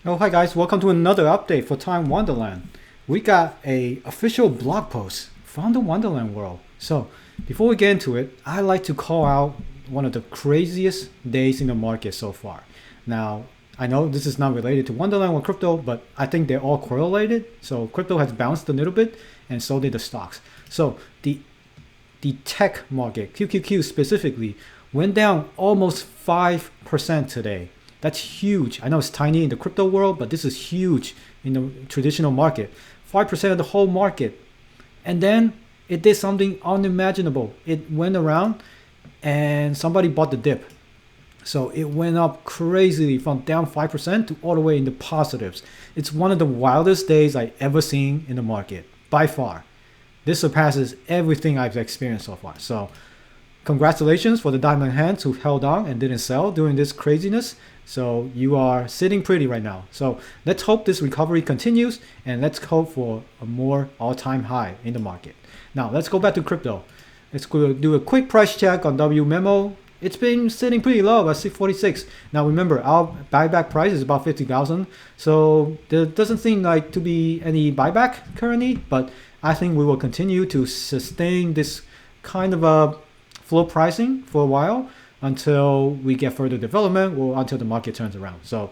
Oh, hi guys, welcome to another update for Time Wonderland. We got a official blog post from the Wonderland world. So before we get into it, I like to call out one of the craziest days in the market so far. Now, I know this is not related to Wonderland or crypto, but I think they're all correlated. So crypto has bounced a little bit, and so did the stocks. So the tech market, QQQ specifically, went down almost 5% today. That's huge. I know it's tiny in the crypto world, but this is huge in the traditional market. 5% of the whole market. And then it did something unimaginable. It went around and somebody bought the dip. So it went up crazily from down 5% to all the way in the positives. It's one of the wildest days I've ever seen in the market, by far. This surpasses everything I've experienced so far. So congratulations for the diamond hands who held on and didn't sell during this craziness. So you are sitting pretty right now. So let's hope this recovery continues and let's hope for a more all-time high in the market. Now let's go back to crypto. Let's go do a quick price check on W Memo. It's been sitting pretty low at 646. Now remember, our buyback price is about 50,000. So there doesn't seem like to be any buyback currently, but I think we will continue to sustain this kind of a flow pricing for a while until we get further development or until the market turns around. So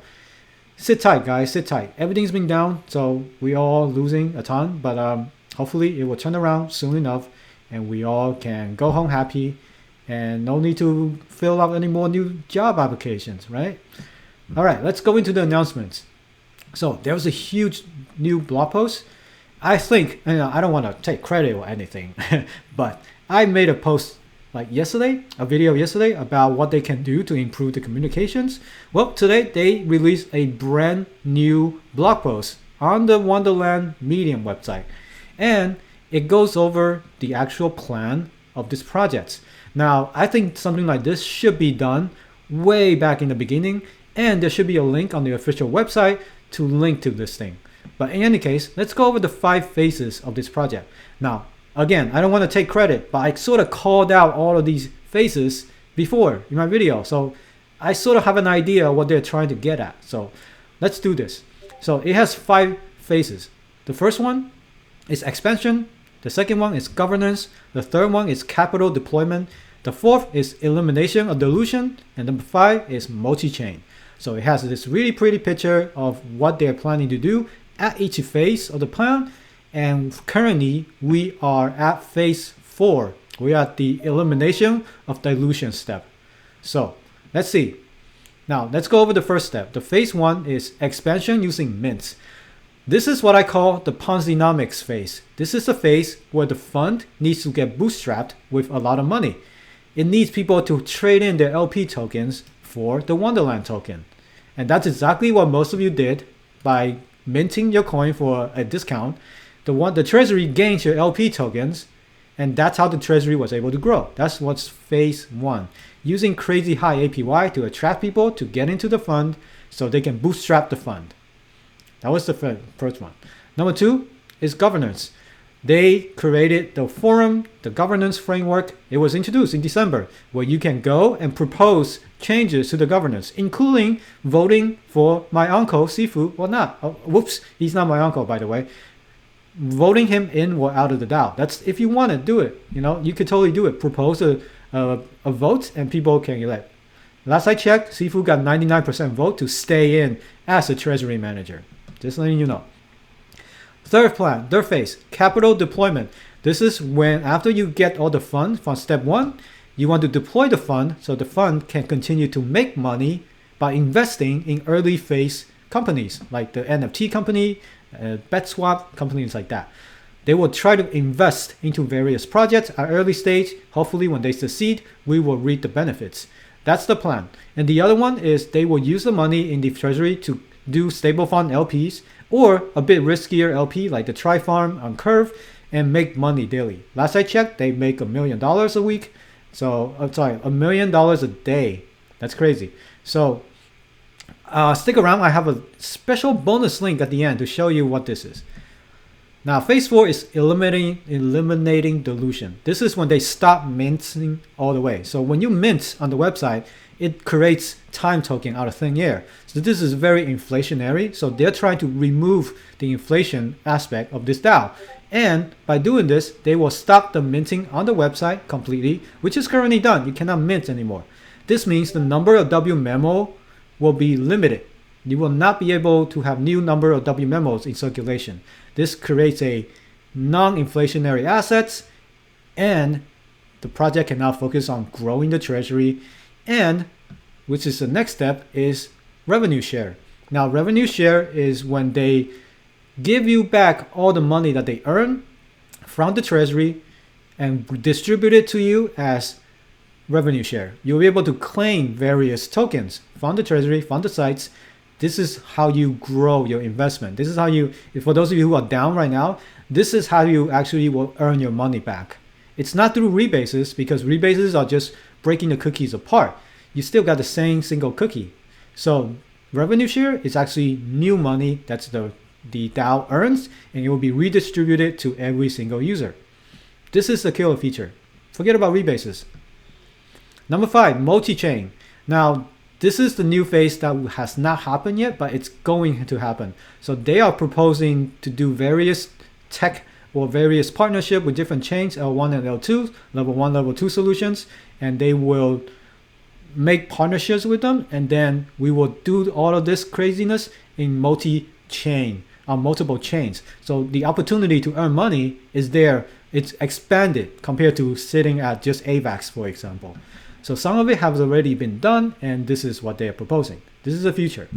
sit tight, guys, sit tight. Everything's been down, so we all losing a ton, but hopefully it will turn around soon enough and we all can go home happy and no need to fill out any more new job applications, right? All right, let's go into the announcements. So there was a huge new blog post. I think, I don't want to take credit or anything, but I made a post a video yesterday about what they can do to improve the communications. Well, today they released a brand new blog post on the Wonderland Medium website. And it goes over the actual plan of this project. Now, I think something like this should be done way back in the beginning, and there should be a link on the official website to link to this thing. But in any case, let's go over the 5 phases of this project. Now, again, I don't want to take credit, but I sort of called out all of these phases before in my video. So I sort of have an idea what they're trying to get at. So let's do this. So it has 5 phases. The first one is expansion. The second one is governance. The third one is capital deployment. The fourth is elimination of dilution. And number 5 is multi-chain. So it has this really pretty picture of what they're planning to do at each phase of the plan. And currently we are at phase 4. We are at the elimination of dilution step. So let's see. Now let's go over the first step. The phase 1 is expansion using mints. This is what I call the Ponzinomics phase. This is the phase where the fund needs to get bootstrapped with a lot of money. It needs people to trade in their LP tokens for the Wonderland token. And that's exactly what most of you did by minting your coin for a discount. The treasury gains your LP tokens, and that's how the treasury was able to grow. That's what's phase 1. Using crazy high APY to attract people to get into the fund so they can bootstrap the fund. That was the first one. Number 2 is governance. They created the forum, the governance framework. It was introduced in December, where you can go and propose changes to the governance, including voting for my uncle Sifu or not. Oh, whoops, he's not my uncle, by the way. Voting him in or out of the DAO. That's if you want to do it. You could totally do it. Propose a vote and people can elect. Last I checked, Sifu got 99% vote to stay in as a treasury manager. Just letting you know. Third phase, capital deployment. This is when after you get all the funds from step 1, you want to deploy the fund so the fund can continue to make money by investing in early phase companies like the NFT company, BetSwap, companies like that. They will try to invest into various projects at early stage. Hopefully when they succeed, we will reap the benefits. That's the plan. And the other one is they will use the money in the treasury to do stable fund LPs or a bit riskier LP like the Tri-Farm on Curve and make money daily. Last I checked, they make $1 million a week. So, $1 million a day. That's crazy. So stick around. I have a special bonus link at the end to show you what this is. Now, phase 4 is eliminating dilution. This is when they stop minting all the way. So when you mint on the website, it creates time token out of thin air. So this is very inflationary. So they're trying to remove the inflation aspect of this DAO. And by doing this, they will stop the minting on the website completely, which is currently done. You cannot mint anymore. This means the number of W memo will be limited. You will not be able to have new number of W memos in circulation. This creates a non-inflationary assets, and the project can now focus on growing the treasury, and which is the next step is revenue share. Now revenue share is when they give you back all the money that they earn from the treasury and distribute it to you as revenue share. You'll be able to claim various tokens from the treasury, from the sites. This is how you grow your investment. This is how you, for those of you who are down right now, this is how you actually will earn your money back. It's not through rebases, because rebases are just breaking the cookies apart. You still got the same single cookie. So revenue share is actually new money that's the DAO earns, and it will be redistributed to every single user. This is the killer feature. Forget about rebases. Number 5, multi-chain. Now, this is the new phase that has not happened yet, but it's going to happen. So they are proposing to do various tech or various partnership with different chains, L1 and L2, level 1, level 2 solutions, and they will make partnerships with them, and then we will do all of this craziness in multi-chain, on multiple chains. So the opportunity to earn money is there. It's expanded compared to sitting at just AVAX, for example. So some of it has already been done, and this is what they are proposing. This is the future.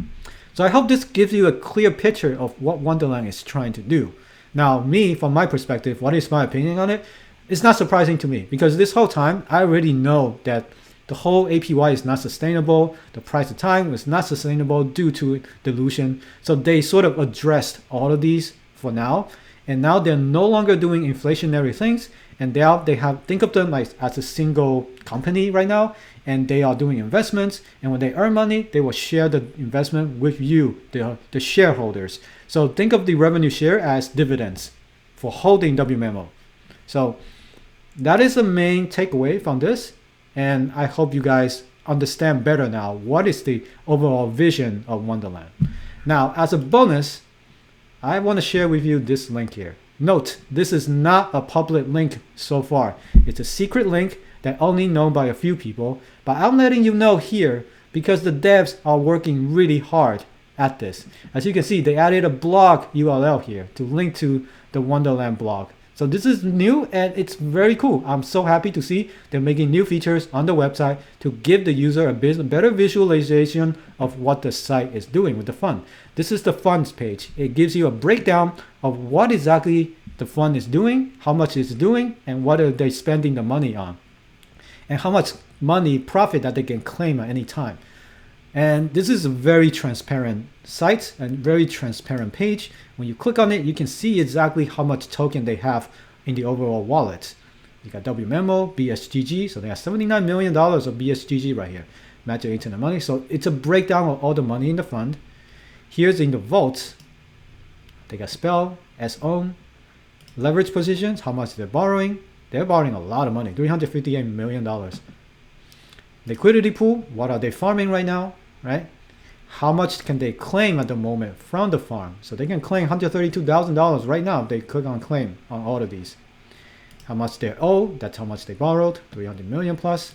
So I hope this gives you a clear picture of what Wonderland is trying to do. Now, me, from my perspective, what is my opinion on it? It's not surprising to me, because this whole time, I already know that the whole APY is not sustainable. The price of time is not sustainable due to dilution. So they sort of addressed all of these for now. And now they're no longer doing inflationary things. And they have, think of them like as a single company right now. And they are doing investments. And when they earn money, they will share the investment with you, the shareholders. So think of the revenue share as dividends for holding WMemo. So that is the main takeaway from this. And I hope you guys understand better now what is the overall vision of Wonderland. Now, as a bonus, I want to share with you this link here. Note, this is not a public link so far. It's a secret link that only known by a few people. But I'm letting you know here because the devs are working really hard at this. As you can see, they added a blog URL here to link to the Wonderland blog. So this is new and it's very cool. I'm so happy to see they're making new features on the website to give the user a better visualization of what the site is doing with the fund. This is the funds page. It gives you a breakdown of what exactly the fund is doing, how much it's doing, and what are they spending the money on, and how much money profit that they can claim at any time. And this is a very transparent site and very transparent page. When you click on it, you can see exactly how much token they have in the overall wallet. You got WMemo, BSGG, so they have $79 million of BSGG right here. Magic Internet money. So it's a breakdown of all the money in the fund. Here's in the vault. They got spell, S-own, leverage positions, how much they're borrowing. They're borrowing a lot of money, $358 million. Liquidity pool, what are they farming right now, right? How much can they claim at the moment from the farm? So they can claim $132,000 right now if they click on claim on all of these. How much they owe, that's how much they borrowed, 300 million plus.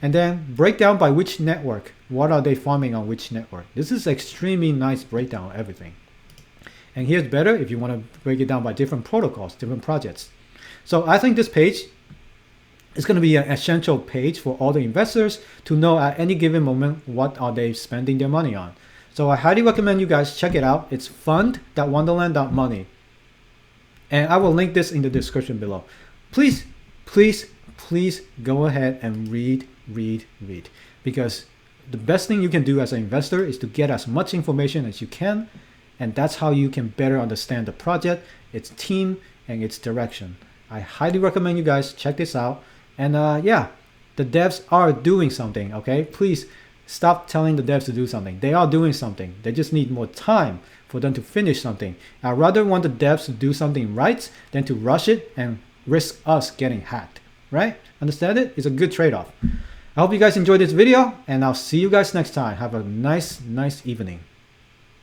And then breakdown by which network. What are they farming on which network? This is extremely nice breakdown of everything. And here's better if you want to break it down by different protocols, different projects. So I think this page is going to be an essential page for all the investors to know at any given moment what are they spending their money on. So I highly recommend you guys check it out. It's fund.wonderland.money. And I will link this in the description below. Please, please, please go ahead and read. Because the best thing you can do as an investor is to get as much information as you can. And that's how you can better understand the project, its team, and its direction. I highly recommend you guys check this out. And yeah, the devs are doing something, okay? Please stop telling the devs to do something. They are doing something. They just need more time for them to finish something. I rather want the devs to do something right than to rush it and risk us getting hacked, right? Understand it? It's a good trade-off. I hope you guys enjoyed this video, and I'll see you guys next time. Have a nice evening.